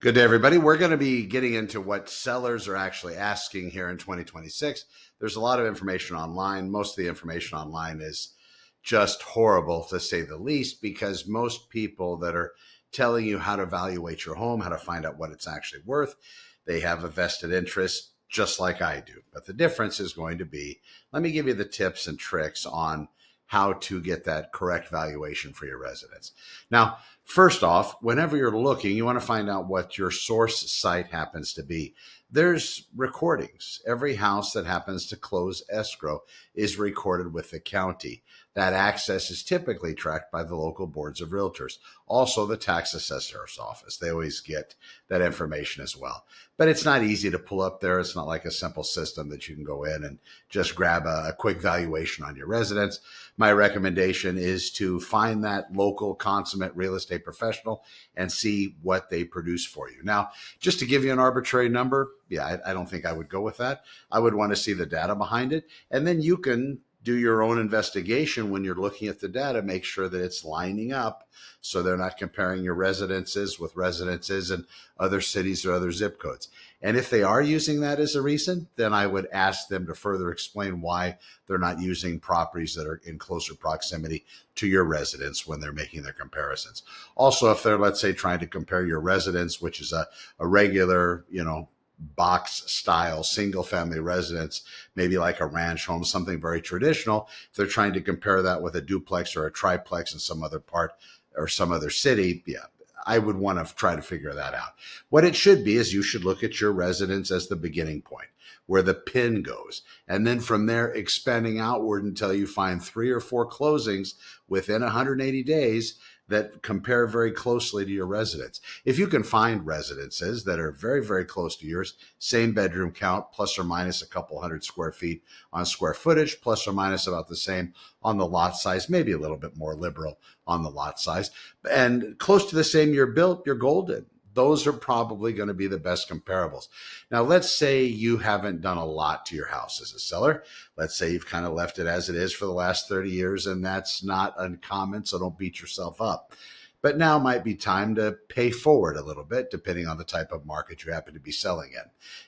Good day, everybody. We're going to be getting into what sellers are actually asking here in 2026. There's a lot of information online. Most of the information online is just horrible, to say the least, because most people that are telling you how to evaluate your home, how to find out what it's actually worth, they have a vested interest, just like I do. But the difference is going to be, let me give you the tips and tricks on how to get that correct valuation for your residence. Now, first off, whenever you're looking, you want to find out what your source site happens to be. There's recordings. Every house that happens to close escrow is recorded with the county. That access is typically tracked by the local boards of realtors. Also, the tax assessor's office. They always get that information as well. But it's not easy to pull up there. It's not like a simple system that you can go in and just grab a quick valuation on your residence. My recommendation is to find that local consummate real estate professional and see what they produce for you. Now, just to give you an arbitrary number, I don't think I would go with that. I would want to see the data behind it, and then you can do your own investigation when you're looking at the data. Make sure that it's lining up so they're not comparing your residences with residences in other cities or other zip codes. And if they are using that as a reason, then I would ask them to further explain why they're not using properties that are in closer proximity to your residence when they're making their comparisons. Also, if they're, let's say, trying to compare your residence, which is a regular, box style single family residence, maybe like a ranch home, something very traditional. If they're trying to compare that with a duplex or a triplex in some other part or some other city, I would want to try to figure that out. What it should be is you should look at your residence as the beginning point, where the pin goes. And then from there, expanding outward until you find 3 or 4 closings within 180 days that compare very closely to your residence. If you can find residences that are very, very close to yours, same bedroom count, plus or minus a couple hundred square feet on square footage, plus or minus about the same on the lot size, maybe a little bit more liberal on the lot size, and close to the same year built, you're golden. Those are probably going to be the best comparables. Now, let's say you haven't done a lot to your house as a seller. Let's say you've kind of left it as it is for the last 30 years, and that's not uncommon, so don't beat yourself up. But now might be time to pay forward a little bit, depending on the type of market you happen to be selling in.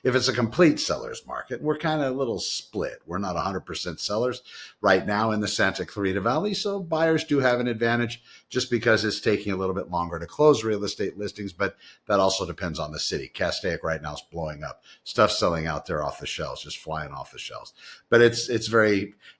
If it's a complete seller's market, we're kind of a little split. We're not 100% sellers right now in the Santa Clarita Valley, so buyers do have an advantage just because it's taking a little bit longer to close real estate listings, but that also depends on the city. Castaic right now is blowing up. Stuff selling out there off the shelves, just flying off the shelves. But it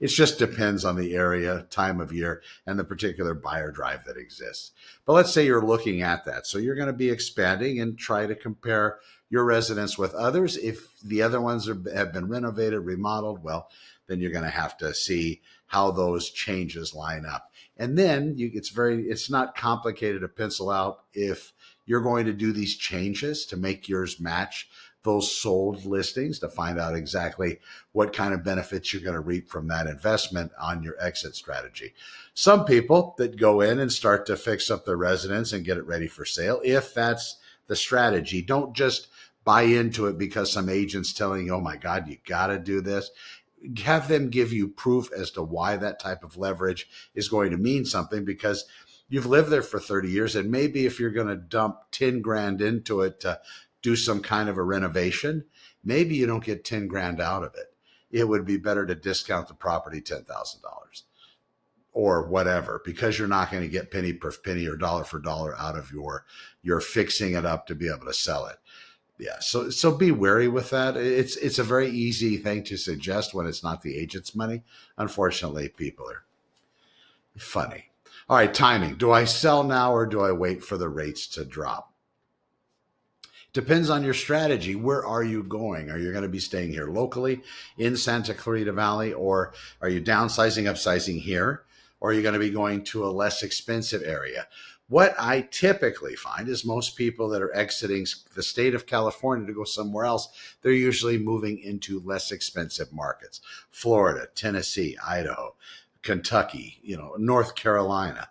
just depends on the area, time of year, and the particular buyer drive that exists. But let's say you're looking at that. So you're going to be expanding and try to compare your residence with others. If the other ones have been renovated, remodeled, well, then you're going to have to see how those changes line up. And then it's not complicated to pencil out if you're going to do these changes to make yours match those sold listings, to find out exactly what kind of benefits you're going to reap from that investment on your exit strategy. Some people that go in and start to fix up their residence and get it ready for sale, if that's the strategy, don't just buy into it because some agent's telling you, oh my God, you got to do this. Have them give you proof as to why that type of leverage is going to mean something, because you've lived there for 30 years. And maybe if you're going to dump 10 grand into it to do some kind of a renovation, maybe you don't get 10 grand out of it. It would be better to discount the property $10,000 or whatever, because you're not going to get penny per penny or dollar for dollar out of your fixing it up to be able to sell it. Yeah, so be wary with that. It's a very easy thing to suggest when it's not the agent's money. Unfortunately, people are funny. All right, timing. Do I sell now or do I wait for the rates to drop? Depends on your strategy. Where are you going? Are you going to be staying here locally in Santa Clarita Valley, or are you downsizing, upsizing here? Or are you going to be going to a less expensive area? What I typically find is most people that are exiting the state of California to go somewhere else, they're usually moving into less expensive markets. Florida, Tennessee, Idaho, Kentucky, North Carolina.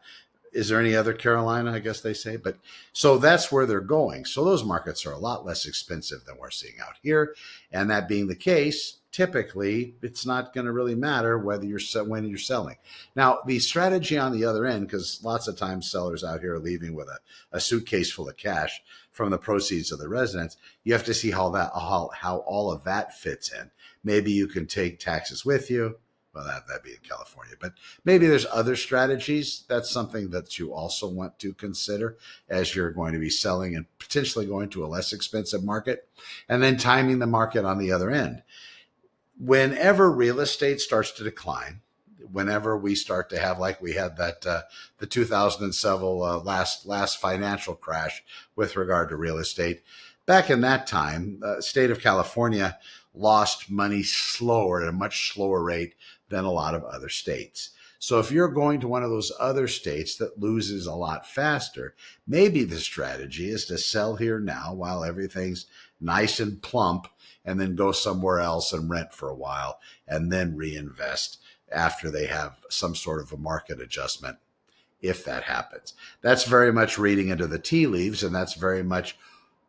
Is there any other Carolina, I guess they say? But so that's where they're going. So those markets are a lot less expensive than we're seeing out here. And that being the case, typically it's not going to really matter when you're selling. Now, the strategy on the other end, because lots of times sellers out here are leaving with a suitcase full of cash. from the proceeds of the residence. You have to see how all of that fits in. Maybe you can take taxes with you. Well, that'd be in California, but maybe there's other strategies. That's something that you also want to consider as you're going to be selling and potentially going to a less expensive market, and then timing the market on the other end. Whenever real estate starts to decline, whenever we start to have, like we had that the 2007 last financial crash with regard to real estate, back in that time, state of California lost money slower at a much slower rate than a lot of other states. So if you're going to one of those other states that loses a lot faster, maybe the strategy is to sell here now while everything's nice and plump, and then go somewhere else and rent for a while, and then reinvest after they have some sort of a market adjustment, if that happens. That's very much reading into the tea leaves, and that's very much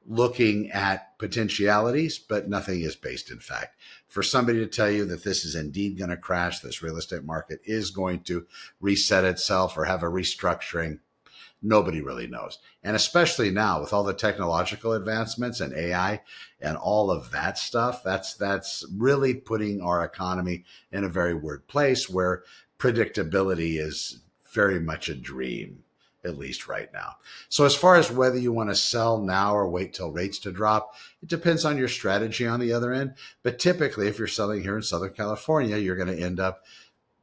looking at potentialities, but nothing is based in fact. For somebody to tell you that this is indeed going to crash, this real estate market is going to reset itself or have a restructuring, nobody really knows. And especially now with all the technological advancements and AI and all of that stuff, that's really putting our economy in a very weird place where predictability is very much a dream, at least right now. So as far as whether you want to sell now or wait till rates to drop, it depends on your strategy on the other end. But typically, if you're selling here in Southern California, you're going to end up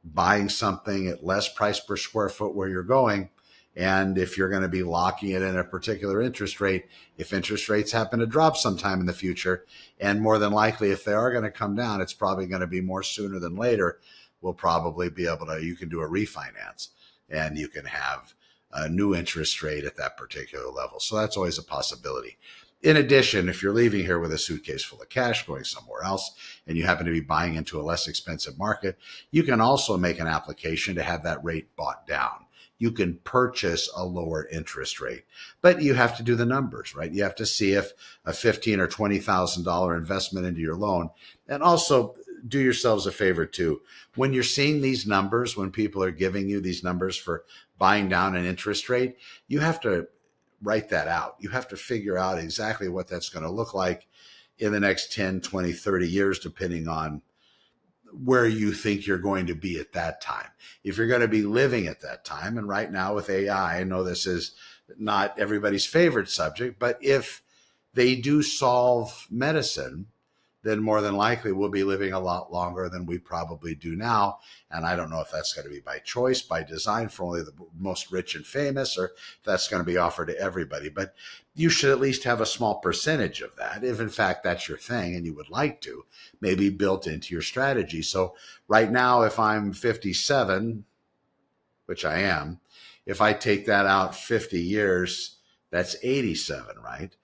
buying something at less price per square foot where you're going. And if you're going to be locking it in a particular interest rate, if interest rates happen to drop sometime in the future, and more than likely, if they are going to come down, it's probably going to be more sooner than later, we'll probably be able to, you can do a refinance and you can have a new interest rate at that particular level. So that's always a possibility. In addition, if you're leaving here with a suitcase full of cash going somewhere else and you happen to be buying into a less expensive market, you can also make an application to have that rate bought down. You can purchase a lower interest rate, but you have to do the numbers, right? You have to see if a $15,000 or $20,000 investment into your loan, and also do yourselves a favor too. When you're seeing these numbers, when people are giving you these numbers for buying down an interest rate, you have to write that out. You have to figure out exactly what that's going to look like in the next 10, 20, 30 years, depending on where you think you're going to be at that time. If you're going to be living at that time, and right now with AI, I know this is not everybody's favorite subject, but if they do solve medicine, then more than likely we'll be living a lot longer than we probably do now. And I don't know if that's going to be by choice, by design for only the most rich and famous, or if that's going to be offered to everybody. But you should at least have a small percentage of that, if in fact that's your thing and you would like to, maybe built into your strategy. So right now, if I'm 57, which I am, if I take that out 50 years, that's 87, right?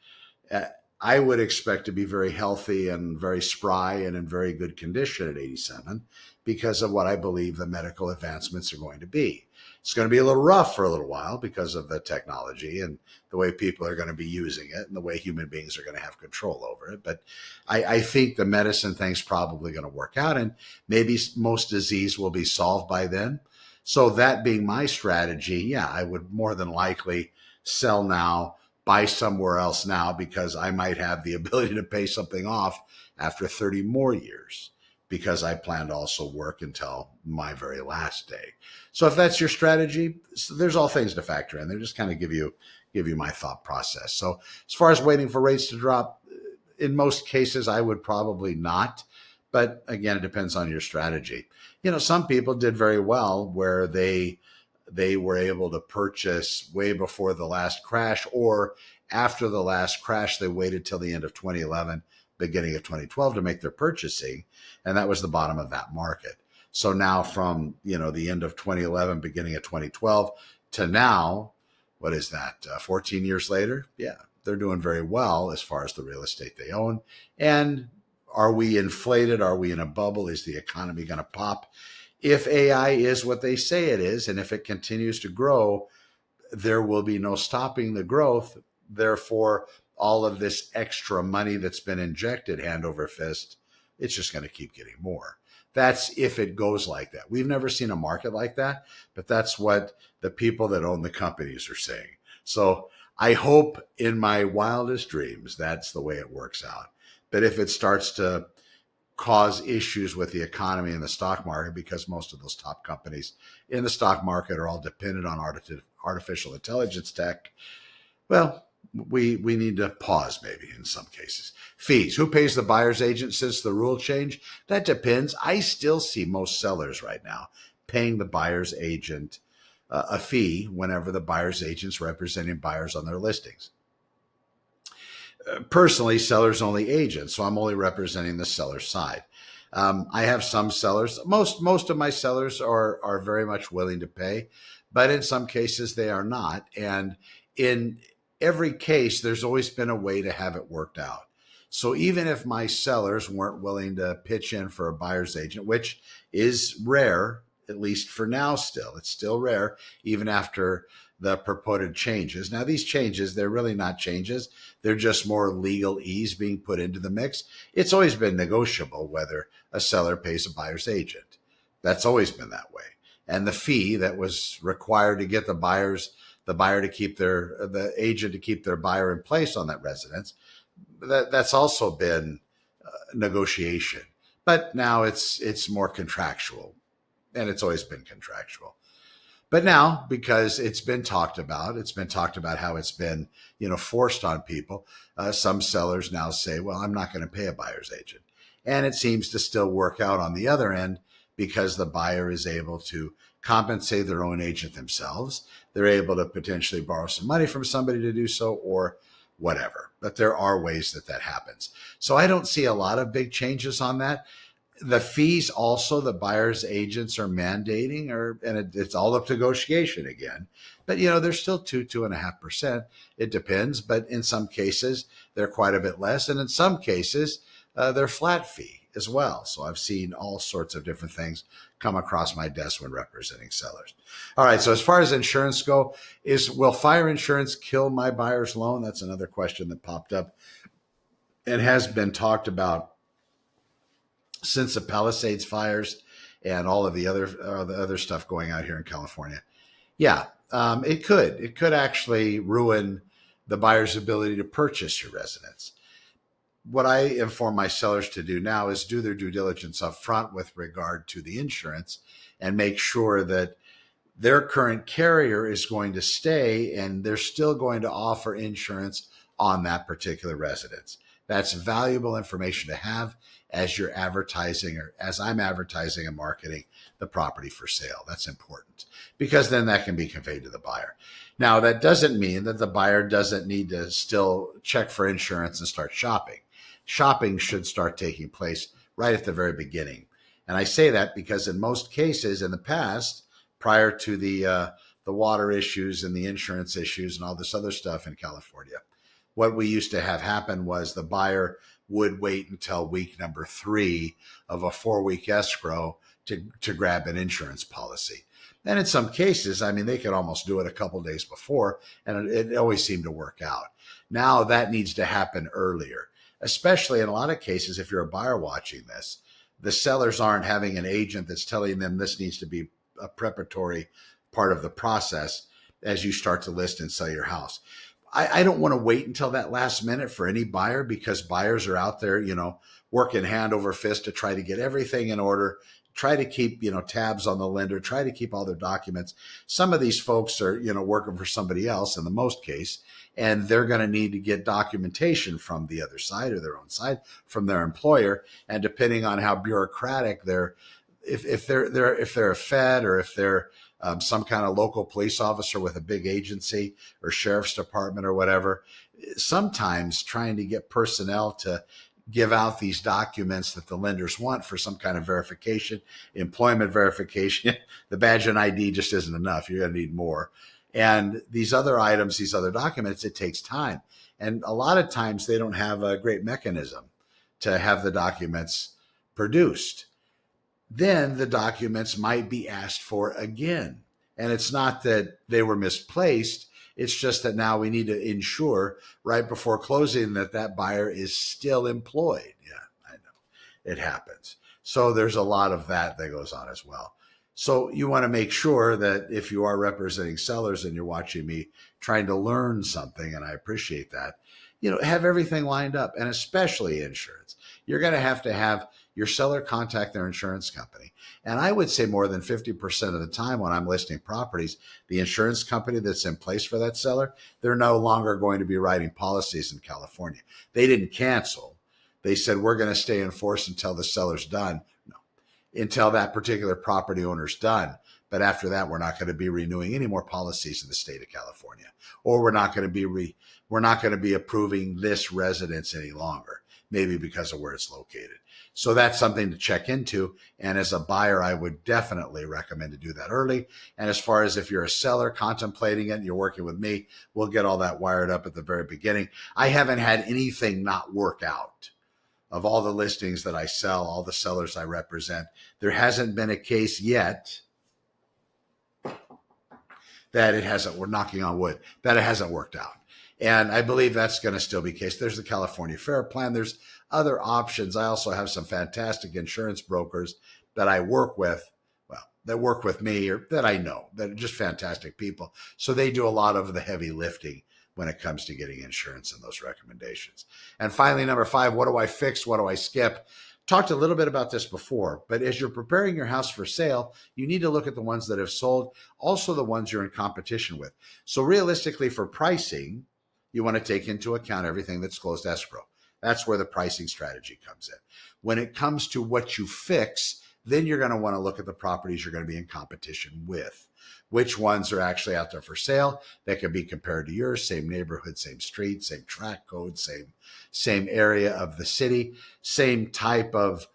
I would expect to be very healthy and very spry and in very good condition at 87 because of what I believe the medical advancements are going to be. It's going to be a little rough for a little while because of the technology and the way people are going to be using it and the way human beings are going to have control over it. But I think the medicine thing's probably going to work out, and maybe most disease will be solved by then. So that being my strategy, yeah, I would more than likely sell now, buy somewhere else now, because I might have the ability to pay something off after 30 more years, because I plan to also work until my very last day. So if that's your strategy, there's all things to factor in. They just kind of give you my thought process. So as far as waiting for rates to drop, in most cases, I would probably not. But again, it depends on your strategy. You know, some people did very well where they were able to purchase way before the last crash, or after the last crash, they waited till the end of 2011, beginning of 2012 to make their purchasing. And that was the bottom of that market. So now from, the end of 2011, beginning of 2012 to now, what is that? 14 years later? Yeah, they're doing very well as far as the real estate they own. And are we inflated? Are we in a bubble? Is the economy going to pop? If AI is what they say it is, and if it continues to grow, there will be no stopping the growth. Therefore, all of this extra money that's been injected hand over fist, it's just going to keep getting more. That's if it goes like that. We've never seen a market like that, but that's what the people that own the companies are saying. So I hope in my wildest dreams that's the way it works out. But if it starts to cause issues with the economy and the stock market, because most of those top companies in the stock market are all dependent on artificial intelligence tech, well, we need to pause maybe in some cases. Fees. Who pays the buyer's agent since the rule change? That depends. I still see most sellers right now paying the buyer's agent a fee whenever the buyer's agent's representing buyers on their listings. Personally, seller's only agent, so I'm only representing the seller's side. I have some sellers. Most of my sellers are very much willing to pay, but in some cases they are not. And in every case, there's always been a way to have it worked out. So even if my sellers weren't willing to pitch in for a buyer's agent, which is rare, at least for now still, it's still rare, even after the purported changes. Now, these changes, they're really not changes. They're just more legal ease being put into the mix. It's always been negotiable whether a seller pays a buyer's agent. That's always been that way. And the fee that was required to get the buyer to keep the agent to keep their buyer in place on that residence, that's also been negotiation. But now it's more contractual, and it's always been contractual. But now, because it's been talked about how it's been, forced on people. Some sellers now say, well, I'm not going to pay a buyer's agent. And it seems to still work out on the other end because the buyer is able to compensate their own agent themselves. They're able to potentially borrow some money from somebody to do so or whatever. But there are ways that happens. So I don't see a lot of big changes on that. The fees also the buyer's agents are mandating, it's all up to negotiation again. But they're still 2.5%. It depends, but in some cases they're quite a bit less, and in some cases they're flat fee as well. So I've seen all sorts of different things come across my desk when representing sellers. All right. So as far as insurance go, will fire insurance kill my buyer's loan? That's another question that popped up and has been talked about since the Palisades fires and all of the other stuff going out here in California. Yeah, it could. It could actually ruin the buyer's ability to purchase your residence. What I inform my sellers to do now is do their due diligence up front with regard to the insurance and make sure that their current carrier is going to stay and they're still going to offer insurance on that particular residence. That's valuable information to have as you're advertising or as I'm advertising and marketing the property for sale. That's important because then that can be conveyed to the buyer. Now, that doesn't mean that the buyer doesn't need to still check for insurance and start shopping. Shopping should start taking place right at the very beginning. And I say that because in most cases in the past, prior to the water issues and the insurance issues and all this other stuff in California, what we used to have happen was the buyer would wait until week number 3 of a 4-week escrow to grab an insurance policy. And in some cases, they could almost do it a couple days before, and it always seemed to work out. Now that needs to happen earlier, especially in a lot of cases. If you're a buyer watching this, the sellers aren't having an agent that's telling them this needs to be a preparatory part of the process as you start to list and sell your house. I don't want to wait until that last minute for any buyer because buyers are out there, working hand over fist to try to get everything in order, try to keep, tabs on the lender, try to keep all their documents. Some of these folks are, working for somebody else in the most case, and they're going to need to get documentation from the other side or their own side from their employer. And depending on how bureaucratic if they're a Fed or if they're some kind of local police officer with a big agency or sheriff's department or whatever, sometimes trying to get personnel to give out these documents that the lenders want for some kind of verification, employment verification, the badge and ID just isn't enough. You're going to need more. And these other items, these other documents, it takes time. And a lot of times they don't have a great mechanism to have the documents produced. Then the documents might be asked for again. And it's not that they were misplaced. It's just that now we need to ensure right before closing that buyer is still employed. Yeah, I know. It happens. So there's a lot of that goes on as well. So you want to make sure that if you are representing sellers and you're watching me trying to learn something, and I appreciate that, have everything lined up, and especially insurance. You're going to have your seller contact their insurance company. And I would say more than 50% of the time when I'm listing properties, the insurance company that's in place for that seller, they're no longer going to be writing policies in California. They didn't cancel. They said, we're going to stay in force until the seller's done. No, until that particular property owner's done. But after that, we're not going to be renewing any more policies in the state of California, or we're not going to be approving this residence any longer, maybe because of where it's located. So that's something to check into. And as a buyer, I would definitely recommend to do that early. And as far as if you're a seller contemplating it and you're working with me, we'll get all that wired up at the very beginning. I haven't had anything not work out. Of all the listings that I sell, all the sellers I represent, there hasn't been a case yet that it hasn't, we're knocking on wood, that it hasn't worked out. And I believe that's going to still be the case. There's the California Fair Plan. There's other options. I also have some fantastic insurance brokers that I work with, that work with me or that I know, that are just fantastic people. So they do a lot of the heavy lifting when it comes to getting insurance and those recommendations. And finally, number 5, what do I fix? What do I skip? Talked a little bit about this before, but as you're preparing your house for sale, you need to look at the ones that have sold, also the ones you're in competition with. So realistically, for pricing, you want to take into account everything that's closed escrow. That's where the pricing strategy comes in. When it comes to what you fix, then you're going to want to look at the properties you're going to be in competition with. Which ones are actually out there for sale that can be compared to yours, same neighborhood, same street, same track code, same area of the city, same type of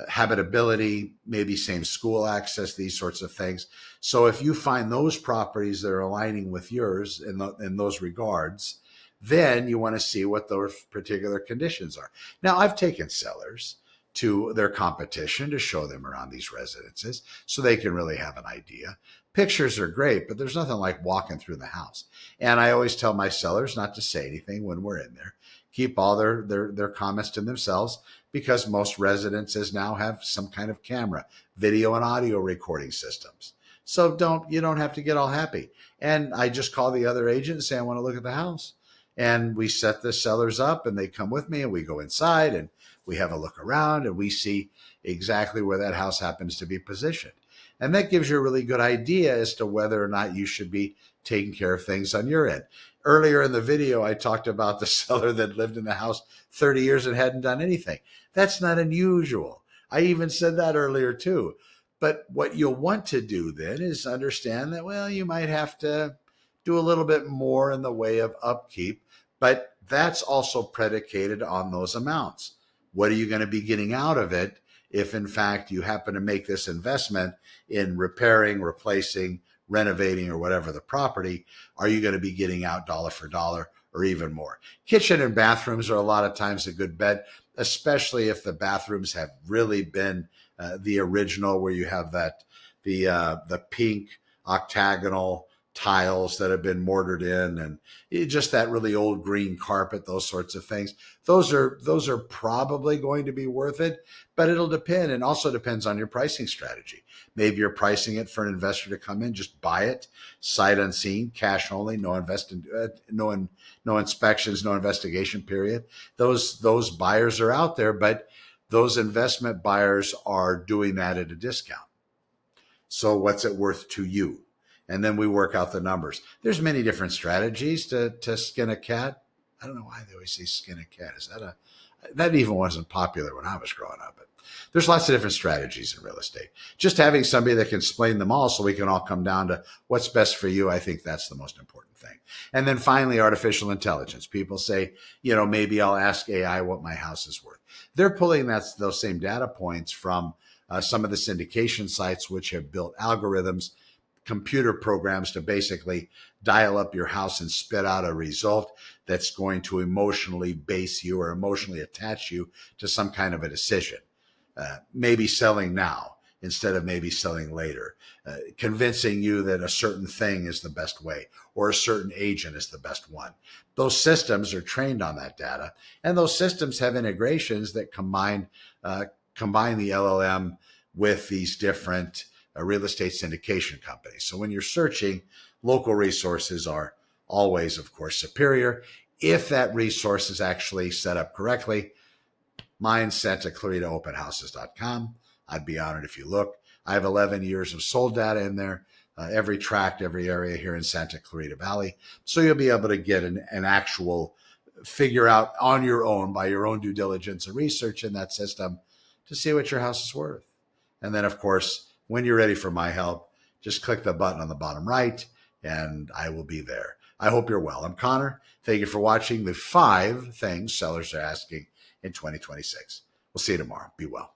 habitability, maybe same school access, these sorts of things. So if you find those properties that are aligning with yours in those regards, then you want to see what those particular conditions are. Now, I've taken sellers to their competition to show them around these residences so they can really have an idea. Pictures are great, but there's nothing like walking through the house. And I always tell my sellers not to say anything when we're in there. Keep all their comments to themselves, because most residences now have some kind of camera, video and audio recording systems. So you don't have to get all happy. And I just call the other agent and say, I want to look at the house. And we set the sellers up and they come with me and we go inside and we have a look around and we see exactly where that house happens to be positioned. And that gives you a really good idea as to whether or not you should be taking care of things on your end. Earlier in the video, I talked about the seller that lived in the house 30 years and hadn't done anything. That's not unusual. I even said that earlier too. But what you'll want to do then is understand that, well, you might have to do a little bit more in the way of upkeep, but that's also predicated on those amounts. What are you going to be getting out of it if, in fact, you happen to make this investment in repairing, replacing, renovating, or whatever the property? Are you going to be getting out dollar for dollar or even more? Kitchen and bathrooms are a lot of times a good bet, especially if the bathrooms have really been the original, where you have the pink octagonal tiles that have been mortared in and just that really old green carpet, those sorts of things. Those are probably going to be worth it, but it'll depend, and also depends on your pricing strategy. Maybe you're pricing it for an investor to come in, just buy it, sight unseen, cash only, no inspections, no investigation period. Those buyers are out there, but those investment buyers are doing that at a discount. So what's it worth to you? And then we work out the numbers. There's many different strategies to skin a cat. I don't know why they always say skin a cat. That even wasn't popular when I was growing up. But there's lots of different strategies in real estate. Just having somebody that can explain them all so we can all come down to what's best for you, I think that's the most important thing. And then finally, artificial intelligence. People say, maybe I'll ask AI what my house is worth. They're pulling those same data points from some of the syndication sites, which have built algorithms, computer programs to basically dial up your house and spit out a result that's going to emotionally base you or emotionally attach you to some kind of a decision. Maybe selling now instead of maybe selling later, convincing you that a certain thing is the best way or a certain agent is the best one. Those systems are trained on that data, and those systems have integrations that combine the LLM with these different a real estate syndication company. So when you're searching, local resources are always, of course, superior. If that resource is actually set up correctly, mine's Santa Clarita openhouses.com. I'd be honored if you look. I have 11 years of sold data in there, every tract, every area here in Santa Clarita Valley. So you'll be able to get an actual figure out on your own, by your own due diligence and research in that system, to see what your house is worth. And then, of course, when you're ready for my help, just click the button on the bottom right and I will be there. I hope you're well. I'm Connor. Thank you for watching the 5 things sellers are asking in 2026. We'll see you tomorrow. Be well.